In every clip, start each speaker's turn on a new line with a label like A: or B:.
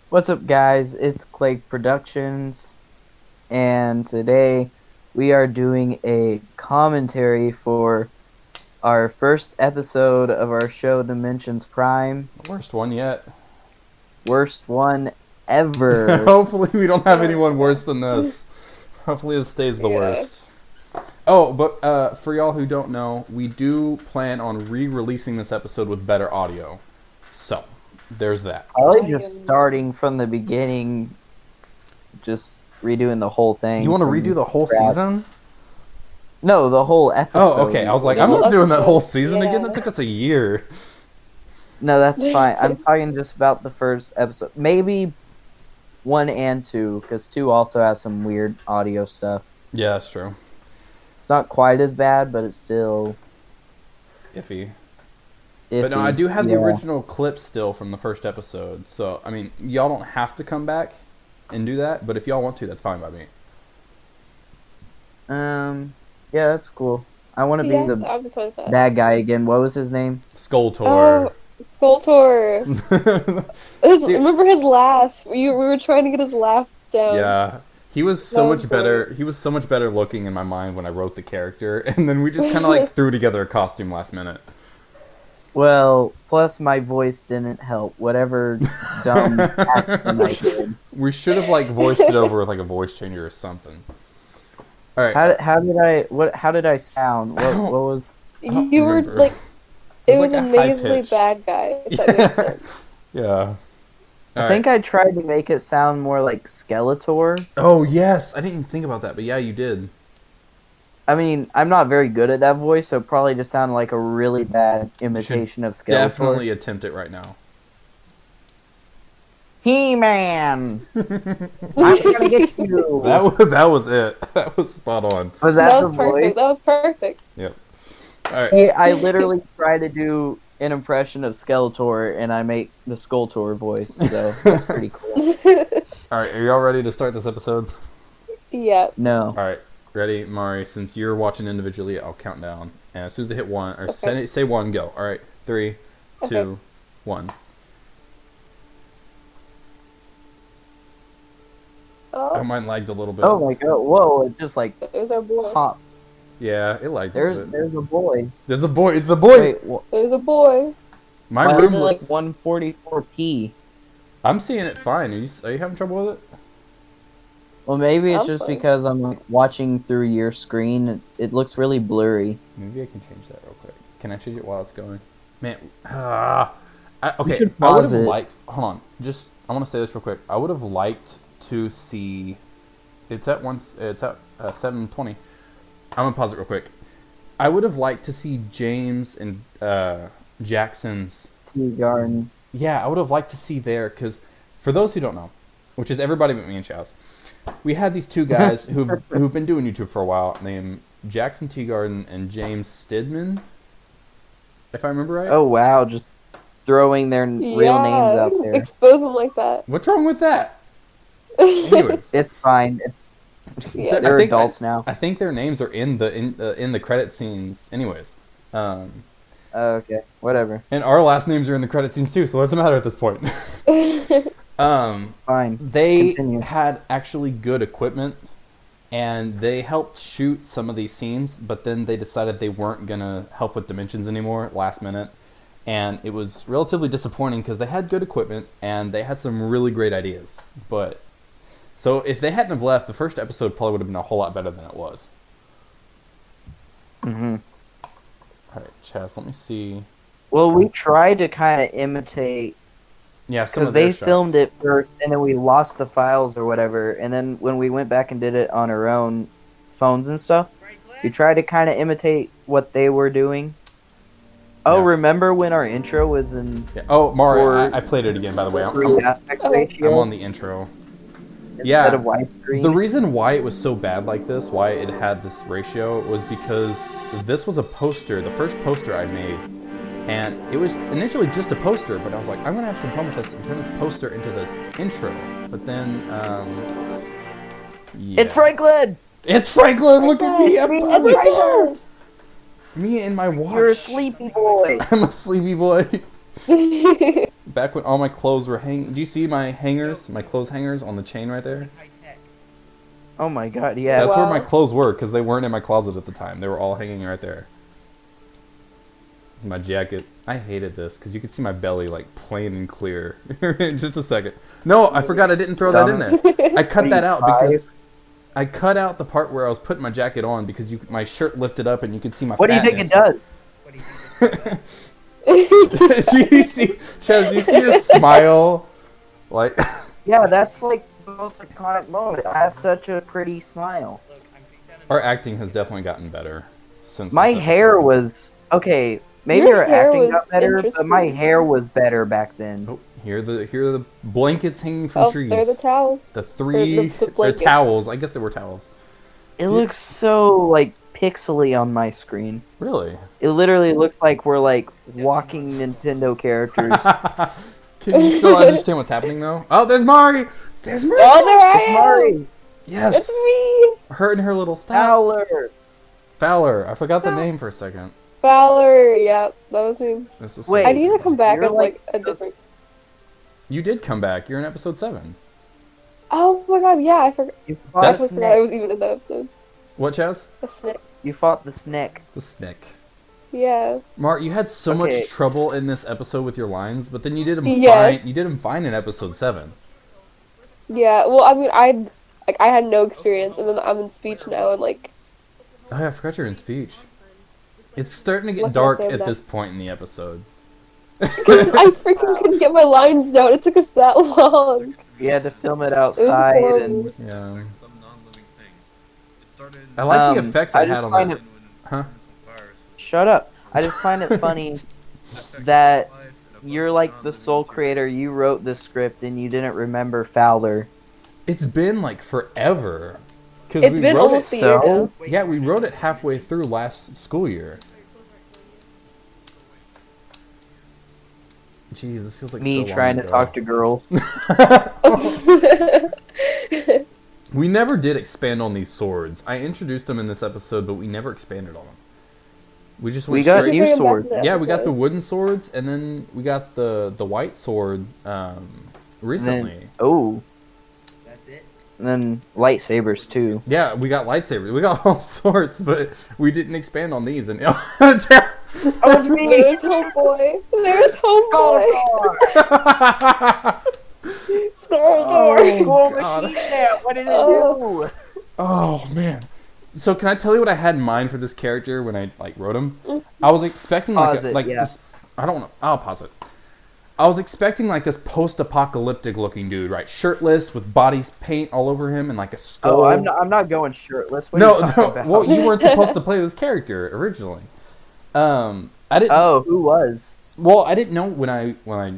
A: What's up, guys? It's Clegg Productions, and today we are doing a commentary for our first episode of our show, Dimensions Prime.
B: Worst one yet.
A: Worst one ever.
B: Hopefully we don't have anyone worse than this. Hopefully this stays the worst. Oh, but for y'all who don't know, we do plan on re-releasing this episode with better audio. So, there's that.
A: Probably just starting from the beginning, just redoing the whole thing.
B: You want to redo the whole season?
A: No, the whole episode.
B: Oh, okay. I was like, I'm not doing that whole season again. That took us a year.
A: No, that's fine. I'm talking just about the first episode. Maybe 1 and 2, because 2 also has some weird audio stuff.
B: Yeah, that's true.
A: It's not quite as bad, but it's still
B: Iffy.
A: iffy.
B: But no, I do have the original clip still from the first episode. So, I mean, y'all don't have to come back and do that, but if y'all want to, that's fine by me.
A: Yeah, that's cool. I want to be the
C: that.
A: bad guy again. What was his name?
B: Skulltor.
C: Oh, Skulltor. Remember his laugh? We were trying to get his laugh down.
B: Yeah. He was so much better. He was so much better looking in my mind when I wrote the character, and then we just kind of like threw together a costume last minute.
A: Well, plus my voice didn't help. Whatever dumb accent I did.
B: We should have like voiced it over with like a voice changer or something. All right.
A: How did I sound? What was?
C: You were like, it was amazingly bad guy. If that makes sense.
B: Yeah.
A: I think I tried to make it sound more like Skeletor.
B: Oh yes, I didn't even think about that, but yeah, you did.
A: I mean, I'm not very good at that voice, so it probably just sounded like a really bad imitation of Skeletor.
B: Definitely attempt it right now.
A: He-Man! I'm gonna get you!
B: That was it. That was spot on.
A: Was that the
C: perfect.
A: voice?
C: That was perfect.
B: Yep. All right.
A: See, I literally tried to do an impression of Skeletor, and I make the Skulltor voice, so that's pretty cool.
B: All right, are y'all ready to start this episode?
C: Yeah.
A: No.
B: All right, ready, Mari? Since you're watching individually, I'll count down, and as soon as I hit 1, or say 1, go. All right, 3, 2, 1. Oh, mine lagged a little bit.
A: Oh my god! Whoa! It just like
C: There's our boy.
A: popped.
B: Yeah, it lagged.
A: There's
B: a bit.
A: a boy.
B: There's a boy. It's the boy.
A: Wait,
C: There's a boy.
B: My
A: why
B: room
A: is it like
B: looks
A: 144p?
B: I'm seeing it fine. Are you having trouble with it?
A: Well, maybe it's
C: I'm
A: just
C: fine.
A: because I'm like, watching through your screen. It looks really blurry.
B: Maybe I can change that real quick. Can I change it while it's going? Man, okay.
A: should
B: I would
A: pause
B: have
A: it.
B: liked. Hold on. Just I want to say this real quick. I would have liked to see. It's at 7:20. I'm gonna pause it real quick. I would have liked to see James and Jackson's
A: Tea garden.
B: Yeah, I would have liked to see there, because for those who don't know, which is everybody but me and Chaz, we had these two guys who've been doing YouTube for a while, named Jackson Teagarden and James Stidman, if I remember right.
A: Oh wow! Just throwing their real names out there.
C: Expose them like that.
B: What's wrong with that? Anyways,
A: It's fine.
C: Yeah.
A: They're adults now.
B: I think their names are in the credit scenes. Anyways,
A: Okay, whatever.
B: and our last names are in the credit scenes too. So what's the matter at this point?
A: Fine.
B: They
A: Continue.
B: had actually good equipment, and they helped shoot some of these scenes, but then they decided they weren't going to help with Dimensions anymore last minute. And it was relatively disappointing because they had good equipment, and they had some really great ideas. But so if they hadn't have left, the first episode probably would have been a whole lot better than it was.
A: Mm-hmm.
B: All right, Chaz, let me see.
A: Well, we tried to kind of imitate,
B: Yeah, some
A: because
B: of their
A: they filmed
B: shots.
A: it first, and then we lost the files or whatever, and then when we went back and did it on our own phones and stuff, we tried to kind of imitate what they were doing. Oh,
B: Yeah.
A: remember when our intro was in
B: Yeah. Oh, Mari,
A: for-
B: I played it again, by the way.
A: 3 aspect ratio
B: I'm on the intro.
A: instead of widescreen?
B: The reason why it was so bad like this, why it had this ratio, was because this was a poster, the first poster I made. And it was initially just a poster, but I was like, I'm going to have some fun with this and turn this poster into the intro. But then, yeah.
A: It's Franklin!
B: It's Franklin! Look at me! I'm right there!
C: Franklin!
B: Me and my watch.
A: You're a sleepy boy.
B: I'm a sleepy boy. back when all my clothes were hanging. Do you see my hangers, my clothes hangers on the chain right there?
A: Oh my god, yeah.
B: That's where my clothes were, because they weren't in my closet at the time. They were all hanging right there. My jacket. I hated this, because you could see my belly, like, plain and clear. In just a second. No, I forgot I didn't throw that in there. I cut that out because... I cut out the part where I was putting my jacket on because my shirt lifted up and you could see my
A: What
B: fatness.
A: Do you think it does?
B: Do you see, Chaz, do you see her smile? Like,
A: yeah, that's like the most iconic moment. I have such a pretty smile.
B: Our acting has definitely gotten better since
A: my hair was okay. Maybe
C: Your
A: our
C: hair
A: acting
C: was
A: got better, but my
C: interesting.
A: hair was better back then.
B: Oh, here are the blankets hanging from trees.
C: They're the towels.
B: The three
C: Or
B: towels. I guess they were towels.
A: It looks so like pixely on my screen.
B: Really?
A: It literally looks like we're like walking Nintendo characters.
B: Can you still understand what's happening though? Oh, there's Mari. There's Marissa.
C: Oh, there I
A: It's
C: am.
A: Mari.
B: Yes.
C: It's me.
B: Her and her little style.
A: Fowler.
B: Fowler. I forgot the name for a second.
C: Fowler. Yeah, that was me.
B: This was
A: Wait.
C: I need to come back
A: You're
C: as
A: like
C: like a different.
B: You did come back. You're in episode 7.
C: Oh my god, yeah, I forgot.
A: You
C: I
A: fought the
C: totally forgot I
A: snake.
C: was even in that episode.
B: What, Chaz?
C: A snake.
A: You fought the snake.
B: The snake.
C: Yeah.
B: Mark, you had so
A: Okay.
B: much trouble in this episode with your lines, but then you did them
C: Yes.
B: fine. You did them fine in episode 7.
C: Yeah. Well, I mean, I had no experience, and then I'm in speech now, and like.
B: Oh, yeah, I forgot you're in speech. It's starting to get
C: What can I
B: dark
C: say
B: at
C: about
B: this point in the episode.
C: I freaking couldn't get my lines down. It took us that long.
A: We had to film it outside
C: horrible.
A: and
B: Yeah. I like the effects I
A: just
B: had on
A: find
B: that.
A: it-
B: Huh?
A: Shut up. I just find it funny that you're like the sole creator. You wrote this script and you didn't remember Fowler.
B: It's been like forever. Because
C: It's
B: we
C: been
B: wrote
C: almost
B: it.
C: a year now.
B: Yeah, we wrote it halfway through last school year. Jeez, this feels like
A: Me
B: so
A: trying
B: long
A: to
B: ago.
A: talk to girls.
B: We never did expand on these swords. I introduced them in this episode, but we never expanded on them. We just went
A: We got
B: straight.
A: new swords.
B: Yeah, we got the wooden swords, and then we got the white sword recently.
A: Oh. And then lightsabers too.
B: Yeah, we got lightsabers. We got all sorts, but we didn't expand on these. And
A: Oh, it's me!
C: There's homeboy. There's homeboy. Skeletor.
A: Cool
B: God.
A: machine there. What did it
C: Oh.
A: do?
B: Oh man! So can I tell you what I had in mind for this character when I like wrote him? I was expecting
A: Pause it,
B: like
A: yeah.
B: this. I don't know. I'll pause it. I was expecting like this post-apocalyptic looking dude, right? Shirtless with body paint all over him and like a skull.
A: Oh, I'm not going shirtless. What are
B: No,
A: you talking
B: no.
A: about?
B: Well, you weren't supposed to play this character originally. I didn't.
A: Oh, who was?
B: Well, I didn't know when I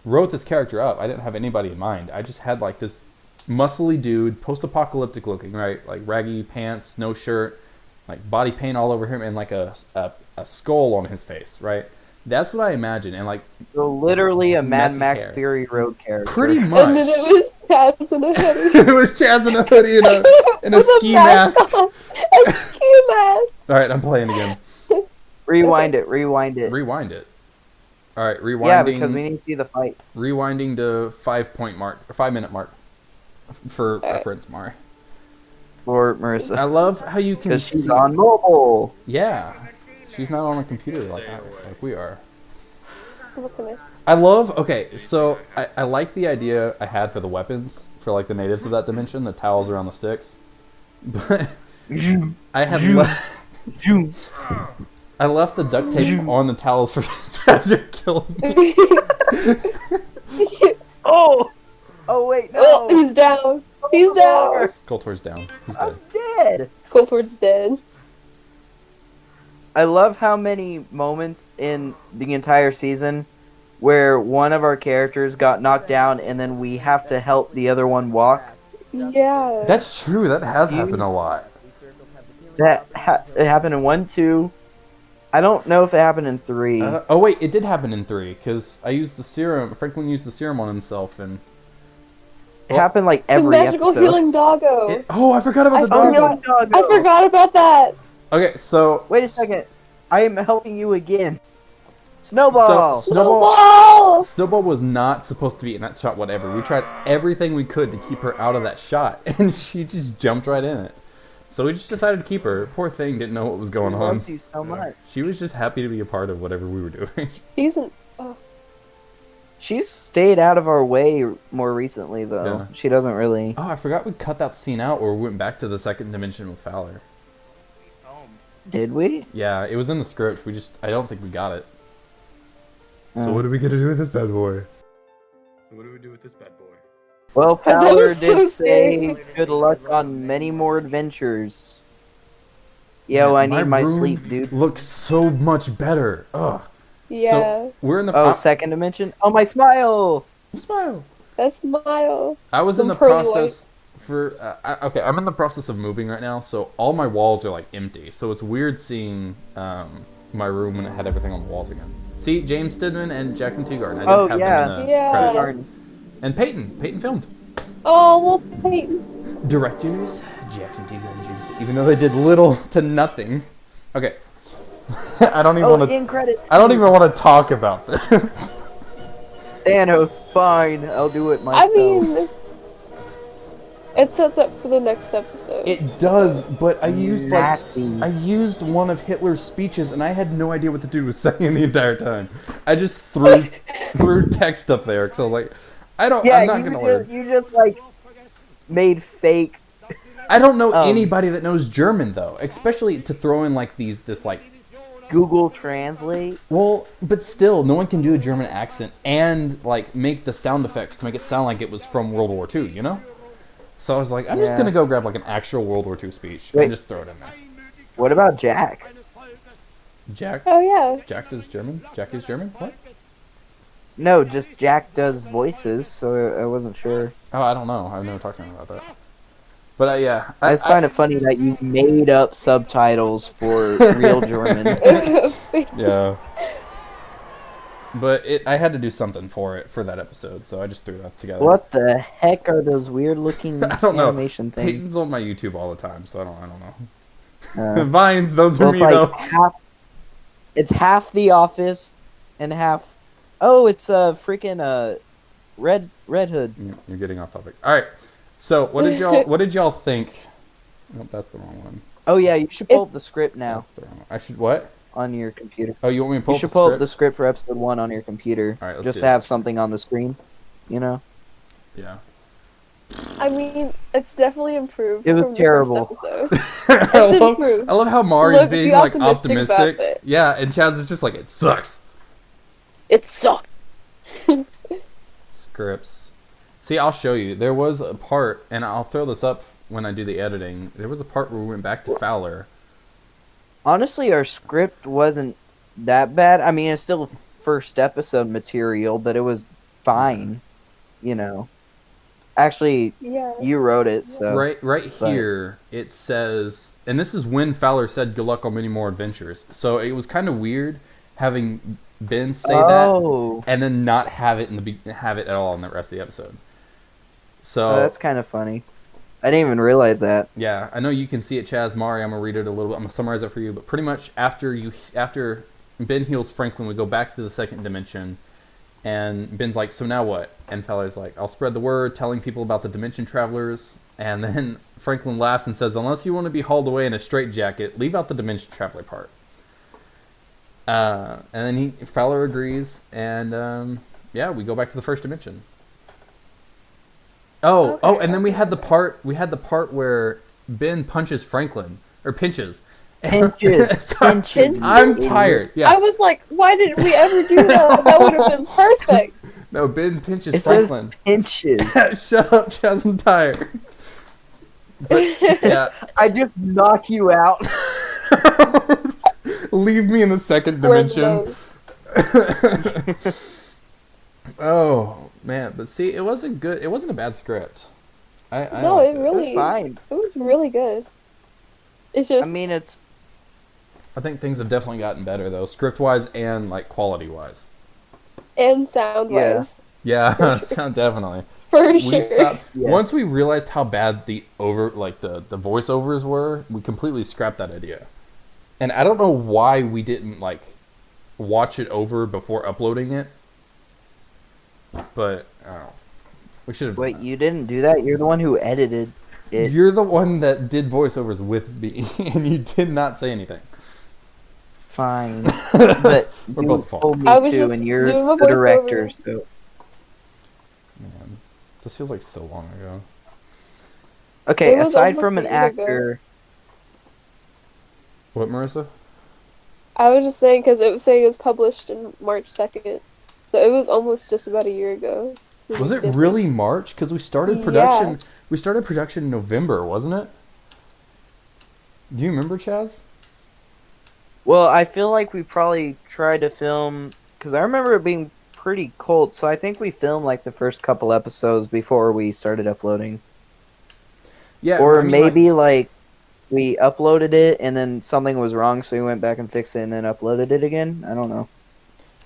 B: wrote this character up. I didn't have anybody in mind. I just had like this muscly dude, post-apocalyptic looking, right? Like raggy pants, no shirt, like body paint all over him, and like a skull on his face, right? That's what I imagined, and like
A: So literally a Mad
B: Messy
A: Max
B: hair.
A: Fury Road character.
B: pretty much.
C: And then it was Chaz in a hoodie.
B: It was Chaz in a hoodie and a
C: With
B: ski mask.
C: on. A ski mask.
B: All right, I'm playing again.
A: Rewind it. Rewind it.
B: Rewind it. All right, rewinding.
A: Yeah, because we need to see the fight.
B: Rewinding to 5-minute mark for
C: right.
B: reference, Mari.
A: For Marissa.
B: I love how you can
A: Because
B: see.
A: she's on mobile.
B: Yeah, she's not on a computer like we are.
C: What can I say?
B: I love. Okay, so I like the idea I had for the weapons for like the natives of that dimension, the towels around the sticks. But I had left. I left the duct tape on the towels for Chaz to kill me.
A: Oh! Oh, wait,
C: Oh,
A: no!
C: he's down. He's down.
B: Skulltor's down. He's dead.
A: I'm dead!
C: Skeletor's dead.
A: I love how many moments in the entire season where one of our characters got knocked down and then we have to help the other one walk.
C: Yeah.
B: That's true. That has happened a lot.
A: It happened in 1, 2. I don't know if it happened in 3.
B: Oh wait, it did happen in 3 because I used the serum. Franklin used the serum on himself, and
A: It happened like
C: the
A: every
C: magical
A: episode.
C: healing doggo.
B: I forgot about the
C: I
B: dog.
C: forgot.
A: Doggo.
C: I forgot about that.
B: Okay, so
A: Wait a second. I am helping you again. Snowball.
B: Snowball was not supposed to be in that shot. Whatever. We tried everything we could to keep her out of that shot, and she just jumped right in it. So we just decided to keep her. Poor thing didn't know what was going on.
A: Loved you so much.
B: She was just happy to be a part of whatever we were doing.
A: She's stayed out of our way more recently, though.
B: Yeah.
A: She doesn't really.
B: Oh, I forgot we cut that scene out where we went back to the second dimension with Fowler.
A: Did we?
B: Yeah, it was in the script. I don't think we got it. So
A: Oh.
B: what are we gonna do with this bad boy?
A: Well,
C: That
A: Fowler
C: was so
A: did say
C: scary.
A: good luck on many more adventures. Yo, I need my
B: room
A: sleep, dude.
B: Looks so much better. Ugh.
C: Yeah.
B: So we're in the.
A: Oh, second dimension? Oh, my smile!
B: Smile.
C: That smile.
B: I was in the
C: Pearly
B: process for. Okay, I'm in the process of moving right now, so all my walls are like empty. So it's weird seeing my room when it had everything on the walls again. See, James Stidman and Jackson Teagarden. I didn't have them in the
C: Yeah.
B: credits. And Peyton filmed.
C: Oh, well, Peyton.
B: Directors, Jackson Teagarden, James. Even though they did little to nothing. Okay. I don't even
A: Oh,
B: want to.
A: in credits.
B: I don't even want to talk about this.
A: Thanos, fine. I'll do it
C: I
A: myself.
C: mean, it sets up for the next episode.
B: It does, but I used
A: Nazis.
B: I used one of Hitler's speeches, and I had no idea what the dude was saying the entire time. I just threw text up there because I was like, I'm not gonna learn.
A: You just like made fake.
B: I don't know anybody that knows German though, especially to throw in like this like.
A: Google Translate.
B: Well, but still, no one can do a German accent and like make the sound effects to make it sound like it was from World War II, you know? So I was like, I'm just gonna go grab like an actual World War II speech and just throw it in there.
A: What about Jack?
B: Jack?
C: Oh, yeah.
B: Jack is German? Jack is German? What?
A: No, just Jack does voices, so I wasn't sure.
B: Oh, I don't know. I've never talked to him about that. But yeah,
A: I just find it funny that you made up subtitles for real German.
B: Yeah. But I had to do something for that episode, so I just threw that together.
A: What the heck are those weird-looking
B: I don't know.
A: animation things?
B: Peyton's on my YouTube all the time, so I don't know.
A: Uh,
B: Vines, those are
A: well,
B: me
A: it's
B: though.
A: like it's half The Office and half. Oh, it's freaking Red Hood.
B: You're getting off topic. All right. So what did y'all think? Oh, that's the wrong one.
A: Oh yeah, you should pull up the script now
B: That's the wrong one. I should what?
A: on your computer.
B: Oh, you want me to pull
A: You
B: up
A: should
B: the
A: pull
B: script?
A: up the script for episode 1 on your computer,
B: All right, let's
A: just
B: do
A: to
B: that.
A: have something on the screen. You know.
B: Yeah.
C: I mean, it's definitely improved.
A: It was
C: from the
A: terrible.
C: first episode.
B: I love how Mari's
C: Look,
B: being
C: be
B: like
C: optimistic about
B: optimistic.
C: it.
B: Yeah, and Chaz is just like, it sucks.
C: It sucked.
B: Scripts. See, I'll show you. There was a part, and I'll throw this up when I do the editing. There was a part where we went back to Fowler.
A: Honestly, our script wasn't that bad. I mean, it's still first episode material, but it was fine. You know. Actually,
C: Yeah.
A: you wrote it, so
B: Right
A: but-
B: here, it says, and this is when Fowler said, "Good luck on many more adventures." So it was kind of weird having Ben say
A: Oh.
B: that and then not have it have it at all in the rest of the episode. So
A: Oh, that's kind of funny. I didn't even realize that.
B: yeah, I know you can see it, Chaz. Mari, I'm gonna read it a little bit. I'm gonna summarize it for you. But pretty much after Ben heals Franklin, we go back to the second dimension, and Ben's like, "So now what?" And Fowler's like, "I'll spread the word, telling people about the dimension travelers." And then Franklin laughs and says, "Unless you want to be hauled away in a straitjacket, leave out the dimension traveler part." And then Fowler agrees, and yeah, we go back to the first dimension. Oh, and then we had the part where Ben punches Franklin or pinches.
A: Pinches.
B: Sorry,
A: Pinches.
B: I'm tired.
C: I
B: Yeah.
C: was like, why didn't we ever do that? That would have been perfect.
B: No, Ben pinches
A: It says
B: Franklin.
A: pinches.
B: Shut up, Chaz. I'm tired. But yeah,
A: I just knock you out.
B: leave me in the second
C: Where's
B: dimension.
C: those?
B: Oh man, but see, it wasn't good. It wasn't a bad script. I
C: No,
B: liked
C: it
A: It
C: really
A: was fine.
C: It was really good. It's just
A: I mean, it's
B: I think things have definitely gotten better though, script wise and like quality wise.
C: and sound wise.
B: Yeah, definitely.
C: For
B: We
C: sure.
B: stopped
A: Yeah.
B: once we realized how bad the voiceovers were. We completely scrapped that idea, and I don't know why we didn't like watch it over before uploading it. But I don't know. We should have.
A: Wait, you didn't do that? You're the one who edited it.
B: You're the one that did voiceovers with me, and you did not say anything.
A: Fine. But
B: We're
A: you
B: both fault.
A: told me
C: I was
A: to,
C: just
A: and you're
C: doing my
A: the director,
C: voiceover.
A: so...
B: Man, this feels like so long ago.
A: Okay,
C: It was
A: aside
C: almost
A: from
C: a
A: an
C: year ago.
A: actor...
B: What, Marissa?
C: I was just saying because it was saying it was published in March 2nd, so it was almost just about a year ago.
B: Was it
C: Did
B: really March? Because we started
C: Yeah.
B: production. We started production in November, wasn't it? Do you remember, Chaz?
A: Well, I feel like we probably tried to film... Because I remember it being pretty cold, so I think we filmed, like, the first couple episodes before we started uploading.
B: Yeah.
A: Or
B: I mean,
A: maybe, like, we uploaded it, and then something was wrong, so we went back and fixed it, and then uploaded it again? I don't know.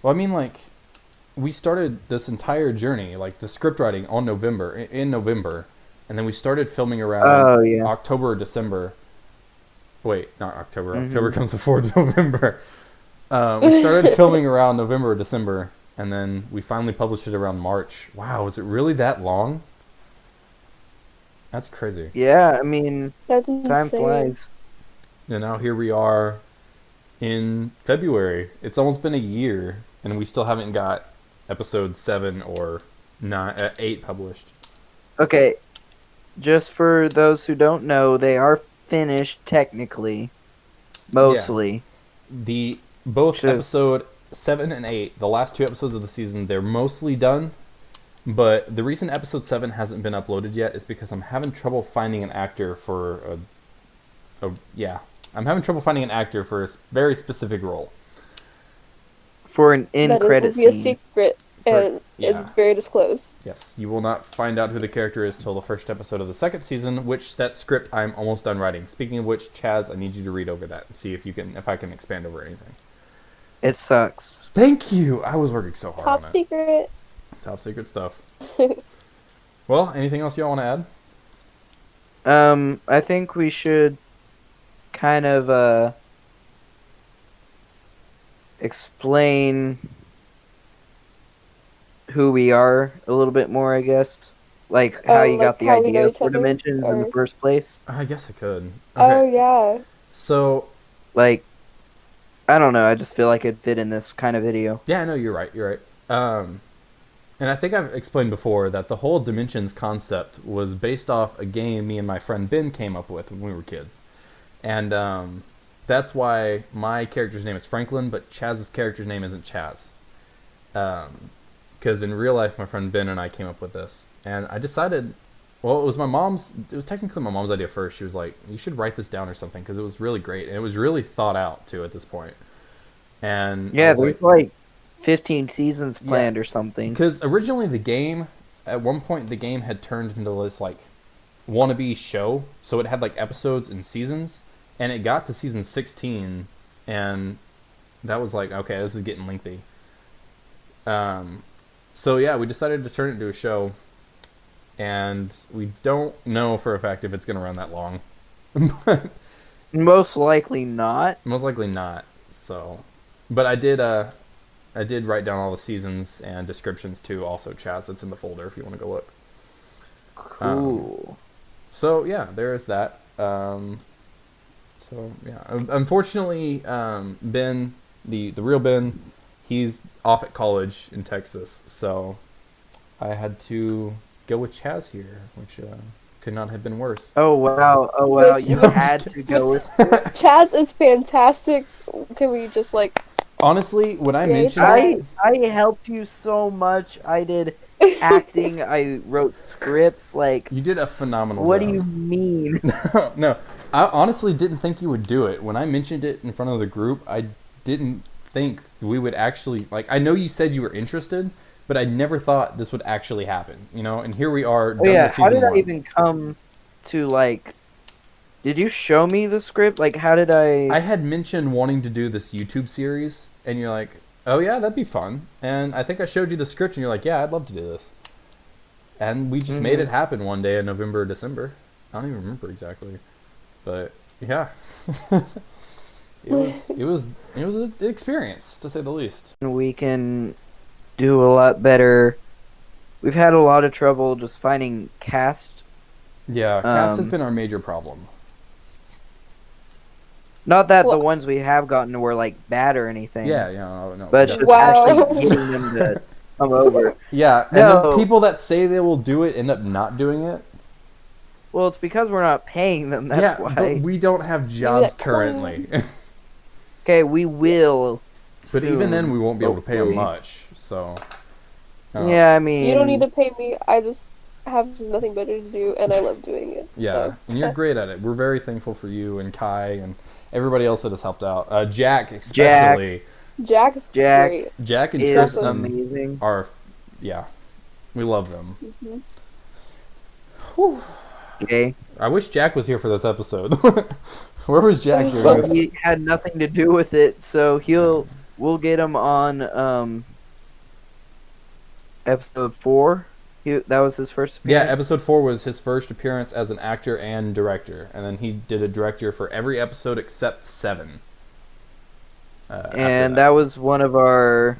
B: Well, I mean, like, we started this entire journey, like the script writing, on November, in November, and then we started filming around
A: Oh, yeah.
B: October or December. Wait, not October.
A: Mhm.
B: October comes before November. We started filming around November or December, and then we finally published it around March. Wow, was it really that long? That's crazy.
A: Yeah, I mean,
C: That's
A: time
C: insane.
A: flies.
B: And now here we are in February. It's almost been a year, and we still haven't got episode 7 or 8 published.
A: Okay, just for those who don't know, they are finished technically. Mostly.
B: Both
A: Just-
B: episode 7 and 8, the last 2 episodes of the season, they're mostly done. But the reason episode 7 hasn't been uploaded yet is because I'm having trouble finding an actor for I'm having trouble finding an actor for a very specific role.
A: For an
C: That
A: end
C: it
A: credit
C: will be a
A: scene.
C: secret, and
B: yeah.
C: it's very disclosed.
B: Yes, you will not find out who the character is till the first episode of the second season, which that script I'm almost done writing. Speaking of which, Chaz, I need you to read over that and see if I can expand over anything.
A: It sucks.
B: Thank you. I was working so hard
C: Top
B: on it.
C: secret.
B: Top secret stuff. Well, anything else y'all want to add?
A: I think we should kind of explain who we are a little bit more, I guess. Like how you got
C: like
A: the
C: how we know
A: idea
C: each
A: for
C: other,
A: dimensions in the
C: or-
A: first place.
B: I guess I could.
C: Oh
B: Okay.
C: yeah.
B: So,
A: Like, I don't know, I just feel like it'd fit in this kind of video.
B: yeah, no, you're right. You're right. And I think I've explained before that the whole dimensions concept was based off a game me and my friend Ben came up with when we were kids. And that's why my character's name is Franklin, but Chaz's character's name isn't Chaz. Because in real life, my friend Ben and I came up with this. And I decided, well, it was technically my mom's idea first. She was like, you should write this down or something, because it was really great. And it was really thought out, too, at this point. And I
A: Yeah,
B: was
A: there's like 15 seasons
B: Yeah.
A: planned or something.
B: because originally the game, at one point, the game had turned into this, like, wannabe show. So it had, like, episodes and seasons. And it got to season 16, and that was like, okay, this is getting lengthy. So yeah, we decided to turn it into a show, and we don't know for a fact if it's going to run that long. But
A: Most likely not.
B: most likely not. So, but I did write down all the seasons and descriptions too. Also, Chaz, it's in the folder if you want to go look.
A: Cool.
B: So yeah, there is that. So yeah, unfortunately, Ben, the real Ben, he's off at college in Texas, so I had to go with Chaz here, which could not have been worse.
A: Oh wow,
C: Which-
A: you
C: I'm
A: had to go with
C: Chaz is fantastic. Can we just like
B: Honestly, when I
C: Yeah,
B: mentioned it,
A: I helped you so much. I did acting, I wrote scripts, like
B: you did a phenomenal
A: what
B: job.
A: do you mean?
B: No, I honestly didn't think you would do it. When I mentioned it in front of the group, I didn't think we would actually, like, I know you said you were interested, but I never thought this would actually happen, you know? And here we are,
A: Oh
B: done
A: yeah,
B: with
A: how
B: season
A: did I
B: 1.
A: even come to like did you show me the script? Like how did
B: I had mentioned wanting to do this YouTube series, and you're like, oh yeah, that'd be fun. And I think I showed you the script, and you're like, yeah, I'd love to do this. And we just made it happen one day in November or December. I don't even remember exactly. But, yeah. it was an experience to say the least.
A: We can do a lot better. We've had a lot of trouble just finding cast.
B: Yeah, cast has
A: Um,
B: been our major problem.
A: Not that the
C: Well,
A: ones we have gotten were like bad or anything.
B: Yeah, no,
A: But
B: definitely.
A: just
C: wow.
A: actually getting them to come over.
B: Yeah, and
A: No.
B: then people that say they will do it end up not doing it.
A: Well, it's because we're not paying them. That's
B: Yeah,
A: why.
B: but we don't have jobs
C: that
B: currently.
A: Okay, we will.
B: But even then,
A: soon,
B: we won't be able to pay them
A: hopefully.
B: much. So.
A: Yeah, I mean.
C: You don't need to pay me. I just have nothing better to do, and I love doing it.
B: Yeah,
C: So.
B: and you're great at it. We're very thankful for you and Kai and everybody else that has helped out. Jack especially.
C: Jack's
A: Jack
C: great.
B: Jack and
A: Is
B: Tristan
A: amazing.
B: are, yeah, we love them.
C: Hmm.
B: Whew.
A: Okay,
B: I wish Jack was here for this episode. Where was Jack during
A: but
B: this?
A: he had nothing to do with it, so we'll get him on episode 4. That was his first
B: Yeah,
A: appearance.
B: episode 4 was his first appearance as an actor and director, and then he did a director for every episode except 7. After
A: And that was one of our,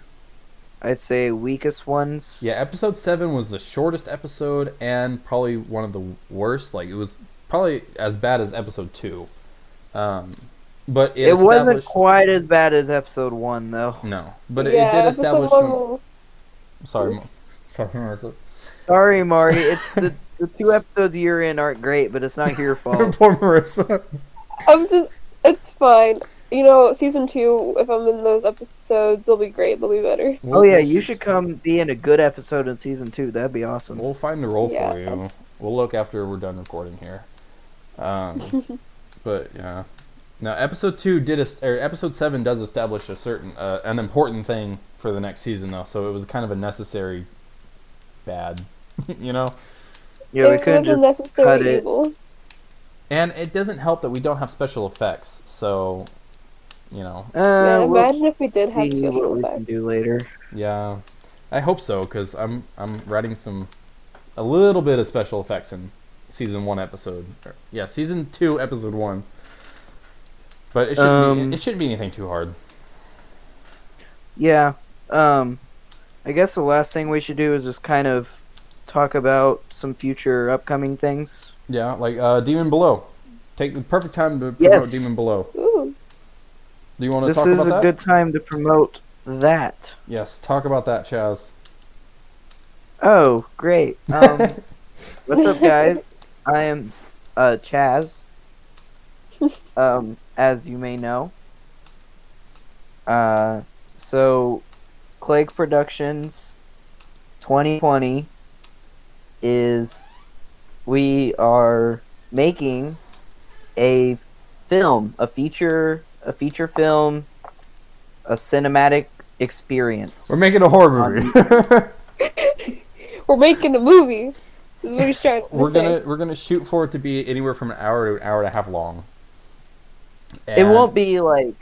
A: I'd say, weakest ones.
B: Yeah, episode 7 was the shortest episode and probably one of the worst. Like, it was probably as bad as episode 2. But
A: It wasn't
B: established...
A: quite as bad as episode 1, though.
B: No, but
C: Yeah,
B: it did
C: episode
B: establish
C: one
B: some...
C: will-
B: Sorry, sorry, Marissa.
A: Sorry, Mari. It's the 2 episodes you're in aren't great, but it's not your fault.
B: Poor Marissa.
C: It's fine. You know, season 2, if I'm in those episodes, they'll be great. They'll be better.
A: Oh yeah, you should come be in a good episode in season 2. That'd be awesome.
B: We'll find a role
C: Yeah.
B: for you. We'll look after we're done recording here. But yeah, now episode 7 does establish a certain an important thing for the next season though. So it was kind of a necessary bad, you know.
A: Yeah, we
C: It
A: couldn't
C: was a
A: just cut
C: necessary
A: it.
C: evil.
B: And it doesn't help that we don't have special effects. So, you know,
C: Man,
A: We'll
C: imagine if we did have
A: see what
C: special
A: we can
C: effects.
A: do later.
B: yeah, I hope so because I'm writing a little bit of special effects in season 1 episode. Yeah, season 2 episode 1. But it shouldn't be anything too hard.
A: Yeah. I guess the last thing we should do is just kind of talk about some future upcoming things.
B: Yeah, like Demon Below. Take the perfect time to promote
A: Yes.
B: Demon Below.
C: Ooh.
B: Do you want to
A: This
B: talk
A: is
B: about
A: a
B: that?
A: good time to promote that.
B: Yes, talk about that, Chaz.
A: Oh, great. What's up, guys? I am Chaz. As you may know. So Clegg Productions 2020 is we are making a film, a feature film, a cinematic experience.
B: We're making a horror movie.
C: We're making a movie. This is what he's trying to say.
B: we're gonna shoot for it to be anywhere from an hour to an hour and a half long.
A: It
B: And-
A: won't be like,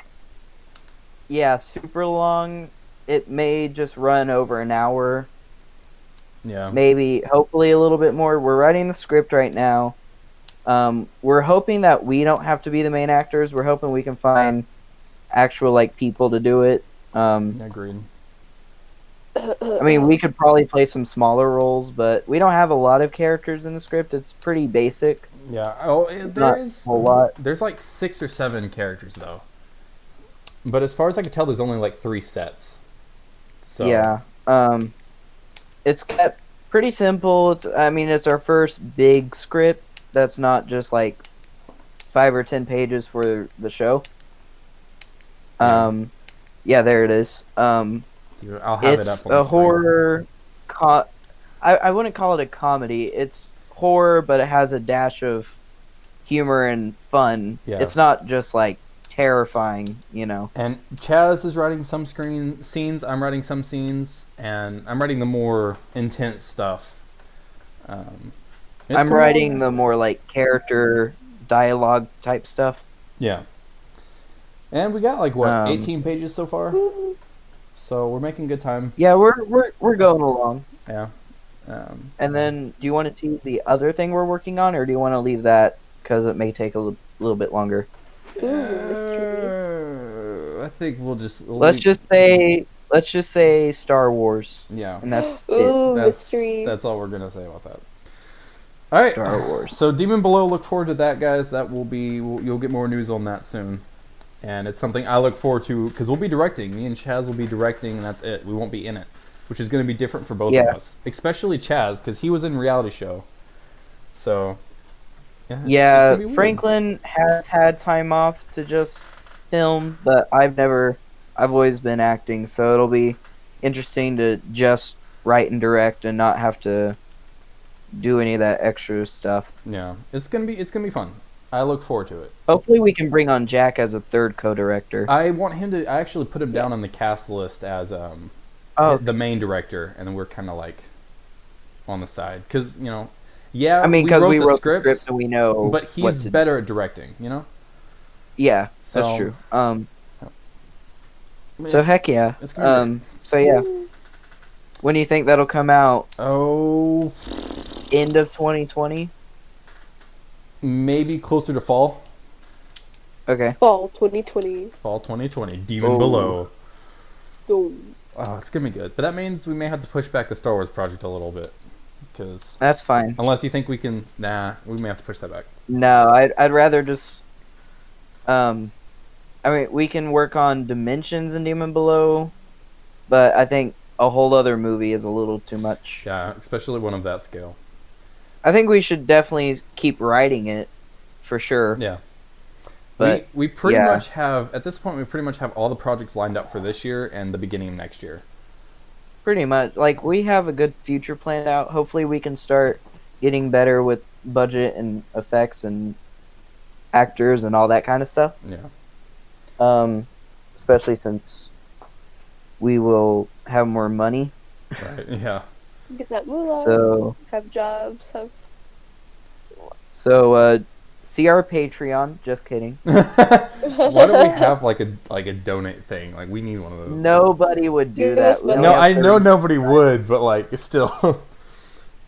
A: yeah, super long. It may just run over an hour,
B: Yeah.
A: maybe, hopefully a little bit more. We're writing the script right now. We're hoping that we don't have to be the main actors. We're hoping we can find actual like people to do it.
B: Agreed.
A: I mean, we could probably play some smaller roles, but we don't have a lot of characters in the script. It's pretty basic.
B: Yeah. Oh,
A: Not
B: there's
A: a lot.
B: There's like 6 or 7 characters though. But as far as I can tell, there's only like 3 sets. So
A: Yeah. It's kept pretty simple. It's our first big script that's not just like 5 or 10 pages for the show. Yeah, there it is.
B: I'll have it
A: It's
B: up on
A: a
B: the screen.
A: horror. I wouldn't call it a comedy. It's horror, but it has a dash of humor and fun.
B: Yeah.
A: It's not just like terrifying, you know.
B: And Chaz is writing some screen scenes. I'm writing some scenes, and I'm writing the more intense stuff. It's
A: I'm
B: cool.
A: writing the more like character dialogue type stuff.
B: Yeah. And we got like what 18
A: Um,
B: pages so far, so we're making good time.
A: Yeah, we're going along.
B: Yeah.
A: And then, do you want to tease the other thing we're working on, or do you want to leave that because it may take a little bit longer?
C: Ooh, mystery.
B: I think we'll
A: Let's just say Star Wars,
B: yeah.
A: and that's it.
C: Ooh, mystery.
B: That's all we're gonna say about that. All right.
A: Star Wars.
B: So Demon Below, look forward to that, guys. That will be you'll get more news on that soon, and it's something I look forward to because we'll be directing. Me and Chaz will be directing, and that's it. We won't be in it, which is going to be different for both of us, especially Chaz because he was in reality show. So yeah, it's gonna be weird.
A: Franklin has had time off to just film, but I've always been acting, so it'll be interesting to just write and direct and not have to do any of that extra stuff.
B: Yeah, it's gonna be fun. I look forward to it.
A: Hopefully we can bring on Jack as a third co-director.
B: I want him to. I actually put him down on the cast list as the main director, and then we're kind of like on the side because yeah.
A: I mean, because we wrote the
B: script
A: and we know.
B: but he's better at directing.
A: Yeah,
B: So,
A: that's true.
B: mean,
A: So heck yeah.
B: it's gonna be
A: So yeah. When do you think that'll come out?
B: Oh,
A: End of 2020?
B: maybe closer to fall.
A: Okay.
C: Fall 2020.
B: Fall 2020. Demon Below.
C: Oh.
B: Oh, it's gonna be good. But that means we may have to push back the Star Wars project a little bit, because
A: That's fine.
B: unless you think we can, we may have to push that back.
A: No, I'd rather just I mean, we can work on Dimensions and Demon Below, but I think a whole other movie is a little too much.
B: Yeah, especially one of that scale.
A: I think we should definitely keep writing it, for sure.
B: Yeah.
A: But
B: we pretty
A: yeah.
B: much have, at this point, we pretty much have all the projects lined up for this year and the beginning of next year.
A: Pretty much. Like, we have a good future planned out. Hopefully we can start getting better with budget and effects and actors and all that kind of stuff.
B: Yeah.
A: Especially since we will have more money.
B: Right, yeah.
C: Get that moolah.
A: So,
C: Have jobs. Have.
A: see our Patreon. Just kidding.
B: Why don't we have like a donate thing? Like, we need one of those.
A: Nobody would do
C: Dude,
A: that.
C: that's
A: We only
B: No,
A: have
B: I know
A: 30
B: nobody would, but like, it's still.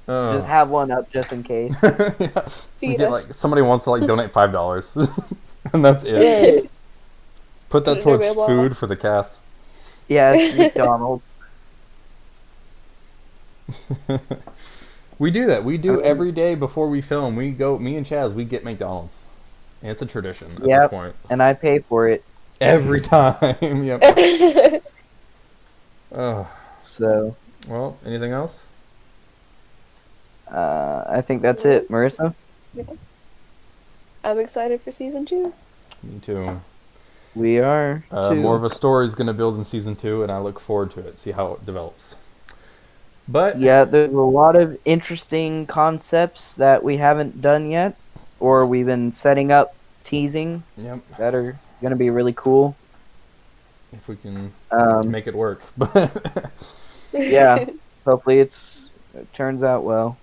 A: Just have one up just in case.
B: Yeah. We
C: Feed
B: get,
C: us.
B: like, somebody wants to like donate $5, and that's it.
C: Yeah.
B: Put that
C: Put it in
B: towards
C: your mailbox.
B: food for the cast.
A: Yeah, it's McDonald's.
B: We do that. We do
A: Okay.
B: every day before we film. We go, me and Chaz, we get McDonald's. And it's a tradition at this
A: Yep.
B: point.
A: And I pay for it.
B: Every time. Yep. Oh.
A: So,
B: Well, anything else?
A: I think that's it. Marissa?
C: I'm excited for season 2.
B: Me too.
A: We are, too.
B: More of a story is going to build in season 2, and I look forward to it. See how it develops. But
A: Yeah, there's a lot of interesting concepts that we haven't done yet, or we've been setting up, teasing,
B: yep,
A: that are going to be really cool.
B: if we can
A: Um,
B: make it work. But
A: yeah, hopefully it turns out well.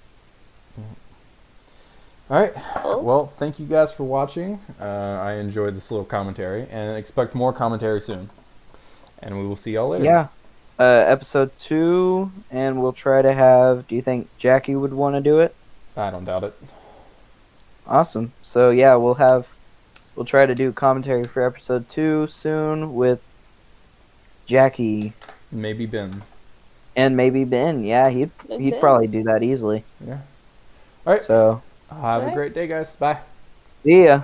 B: all right.
C: Oh.
B: Well, thank you guys for watching. I enjoyed this little commentary, and expect more commentary soon. And we will see y'all later.
A: Yeah. Episode 2, and we'll try to have... Do you think Jackie would want to do it?
B: I don't doubt it.
A: Awesome. So, yeah, we'll try to do commentary for episode 2 soon with Jackie.
B: Maybe Ben.
A: And maybe Ben. Yeah, he'd
C: Ben.
A: probably do that easily.
B: Yeah. All right.
A: So,
B: Have a great day, guys. Bye.
A: see ya.